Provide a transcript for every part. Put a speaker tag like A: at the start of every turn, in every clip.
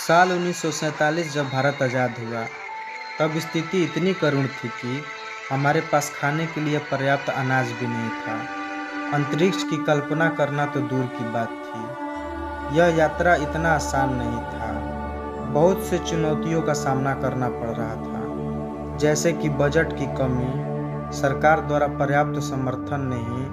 A: साल 1947 जब भारत आज़ाद हुआ तब स्थिति इतनी करुण थी कि हमारे पास खाने के लिए पर्याप्त अनाज भी नहीं था। अंतरिक्ष की कल्पना करना तो दूर की बात थी। यह यात्रा इतना आसान नहीं था। बहुत से चुनौतियों का सामना करना पड़ रहा था, जैसे कि बजट की कमी, सरकार द्वारा पर्याप्त समर्थन नहीं,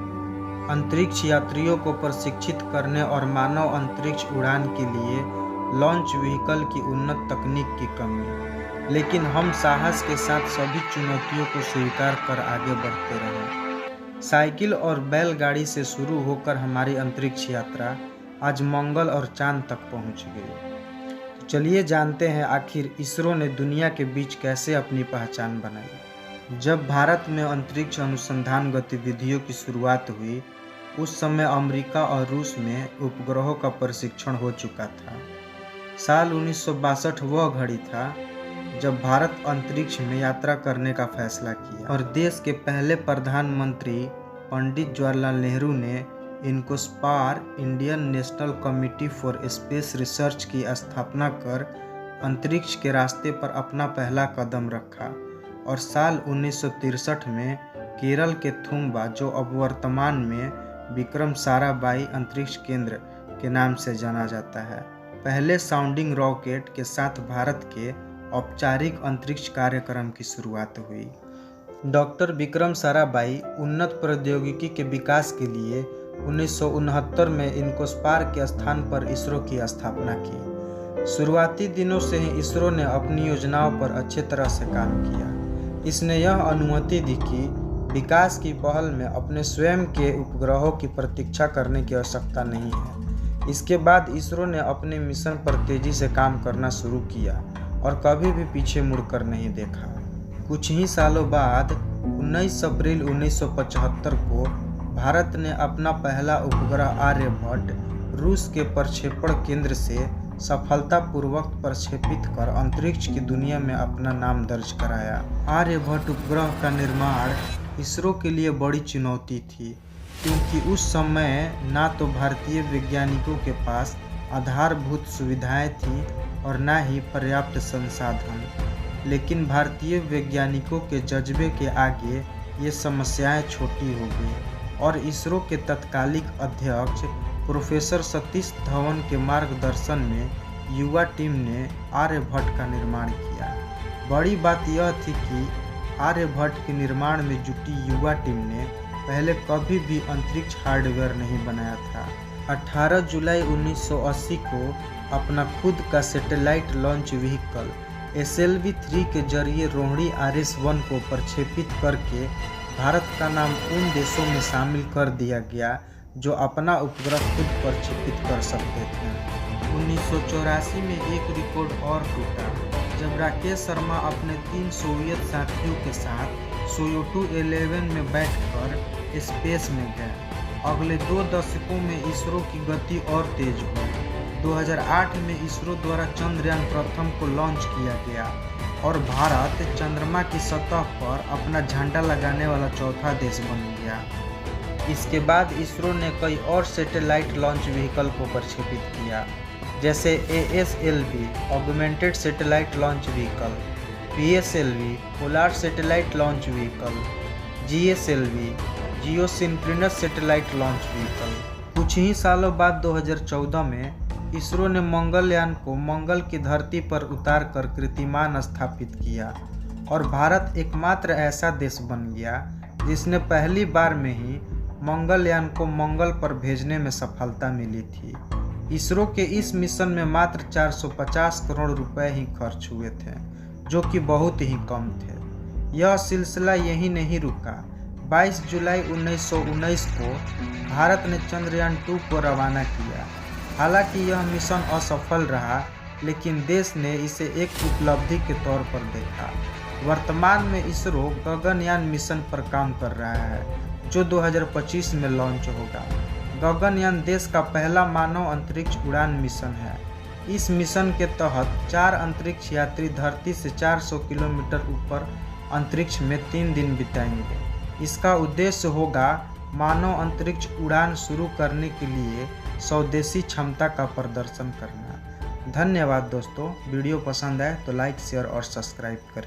A: अंतरिक्ष यात्रियों को प्रशिक्षित करने और मानव अंतरिक्ष उड़ान के लिए लॉन्च व्हीकल की उन्नत तकनीक की कमी। लेकिन हम साहस के साथ सभी चुनौतियों को स्वीकार कर आगे बढ़ते रहे। साइकिल और बैलगाड़ी से शुरू होकर हमारी अंतरिक्ष यात्रा आज मंगल और चांद तक पहुंच गई। तो चलिए जानते हैं आखिर इसरो ने दुनिया के बीच कैसे अपनी पहचान बनाई। जब भारत में अंतरिक्ष अनुसंधान गतिविधियों की शुरुआत हुई, उस समय अमेरिका और रूस में उपग्रहों का प्रशिक्षण हो चुका था। साल 1962 वह घड़ी था जब भारत अंतरिक्ष में यात्रा करने का फैसला किया और देश के पहले प्रधानमंत्री पंडित जवाहरलाल नेहरू ने INCOSPAR Indian National Committee for Space Research की स्थापना कर अंतरिक्ष के रास्ते पर अपना पहला कदम रखा। और साल 1963 में केरल के थुम्बा, जो अब वर्तमान में विक्रम साराभाई अंतरिक्ष केंद्र के नाम से जाना जाता है, पहले साउंडिंग रॉकेट के साथ भारत के औपचारिक अंतरिक्ष कार्यक्रम की शुरुआत हुई। डॉक्टर विक्रम साराभाई उन्नत प्रौद्योगिकी के विकास के लिए 1969 में इनकोस्पार के स्थान पर इसरो की स्थापना की। शुरुआती दिनों से ही इसरो ने अपनी योजनाओं पर अच्छे तरह से काम किया। इसने यह अनुमति दी कि विकास की पहल में अपने स्वयं के उपग्रहों की प्रतीक्षा करने की आवश्यकता नहीं है। इसके बाद इसरो ने अपने मिशन पर तेजी से काम करना शुरू किया और कभी भी पीछे मुड़कर नहीं देखा। कुछ ही सालों बाद 19 अप्रैल 1975 को भारत ने अपना पहला उपग्रह आर्यभट्ट रूस के प्रक्षेपण केंद्र से सफलतापूर्वक प्रक्षेपित कर अंतरिक्ष की दुनिया में अपना नाम दर्ज कराया। आर्यभट्ट उपग्रह का निर्माण इसरो के लिए बड़ी चुनौती थी, क्योंकि उस समय ना तो भारतीय वैज्ञानिकों के पास आधारभूत सुविधाएं थीं और ना ही पर्याप्त संसाधन। लेकिन भारतीय वैज्ञानिकों के जज्बे के आगे ये समस्याएं छोटी हो गई और इसरो के तत्कालिक अध्यक्ष प्रोफेसर सतीश धवन के मार्गदर्शन में युवा टीम ने आर्यभट्ट का निर्माण किया। बड़ी बात यह थी कि आर्यभट्ट के निर्माण में जुटी युवा टीम ने पहले कभी भी अंतरिक्ष हार्डवेयर नहीं बनाया था। 18 जुलाई 1980 को अपना खुद का सैटेलाइट लॉन्च व्हीकल SLV-3 के जरिए रोहिणी RS-1 को प्रक्षेपित करके भारत का नाम उन देशों में शामिल कर दिया गया जो अपना उपग्रह खुद प्रक्षेपित कर सकते थे। 1984 में एक रिकॉर्ड और टूटा जब राकेश शर्मा अपने 3 सोवियत साथियों के साथ सोयूटू 11 में बैठकर स्पेस में गए। अगले 2 दशकों में इसरो की गति और तेज हुई। 2008 में इसरो द्वारा चंद्रयान प्रथम को लॉन्च किया गया और भारत चंद्रमा की सतह पर अपना झंडा लगाने वाला चौथा देश बन गया। इसके बाद इसरो ने कई और सैटेलाइट लॉन्च व्हीकल को प्रक्षेपित किया, जैसे ASLV augmented satellite launch vehicle, PSLV polar satellite launch vehicle, GSLV geosynchronous satellite launch vehicle. कुछ ही सालों बाद 2014 में इसरो ने मंगलयान को मंगल की धरती पर उतार कर कीर्तिमान स्थापित किया और भारत एकमात्र ऐसा देश बन गया जिसने पहली बार में ही मंगलयान को मंगल पर भेजने में सफलता मिली थी। इसरो के इस मिशन में मात्र 450 करोड़ रुपए ही खर्च हुए थे, जो कि बहुत ही कम थे। यह सिलसिला यही नहीं रुका। 22 जुलाई 1919 को भारत ने चंद्रयान 2 को रवाना किया। हालांकि यह मिशन असफल रहा, लेकिन देश ने इसे एक उपलब्धि के तौर पर देखा। वर्तमान में इसरो गगनयान मिशन पर काम कर रहा है, जो 2025 में लॉन्च होगा। गगनयान देश का पहला मानव अंतरिक्ष उड़ान मिशन है। इस मिशन के तहत 4 अंतरिक्ष यात्री धरती से 400 किलोमीटर ऊपर अंतरिक्ष में 3 दिन बिताएंगे। इसका उद्देश्य होगा मानव अंतरिक्ष उड़ान शुरू करने के लिए स्वदेशी क्षमता का प्रदर्शन करना। धन्यवाद दोस्तों। वीडियो पसंद आए तो लाइक शेयर और सब्सक्राइब करें।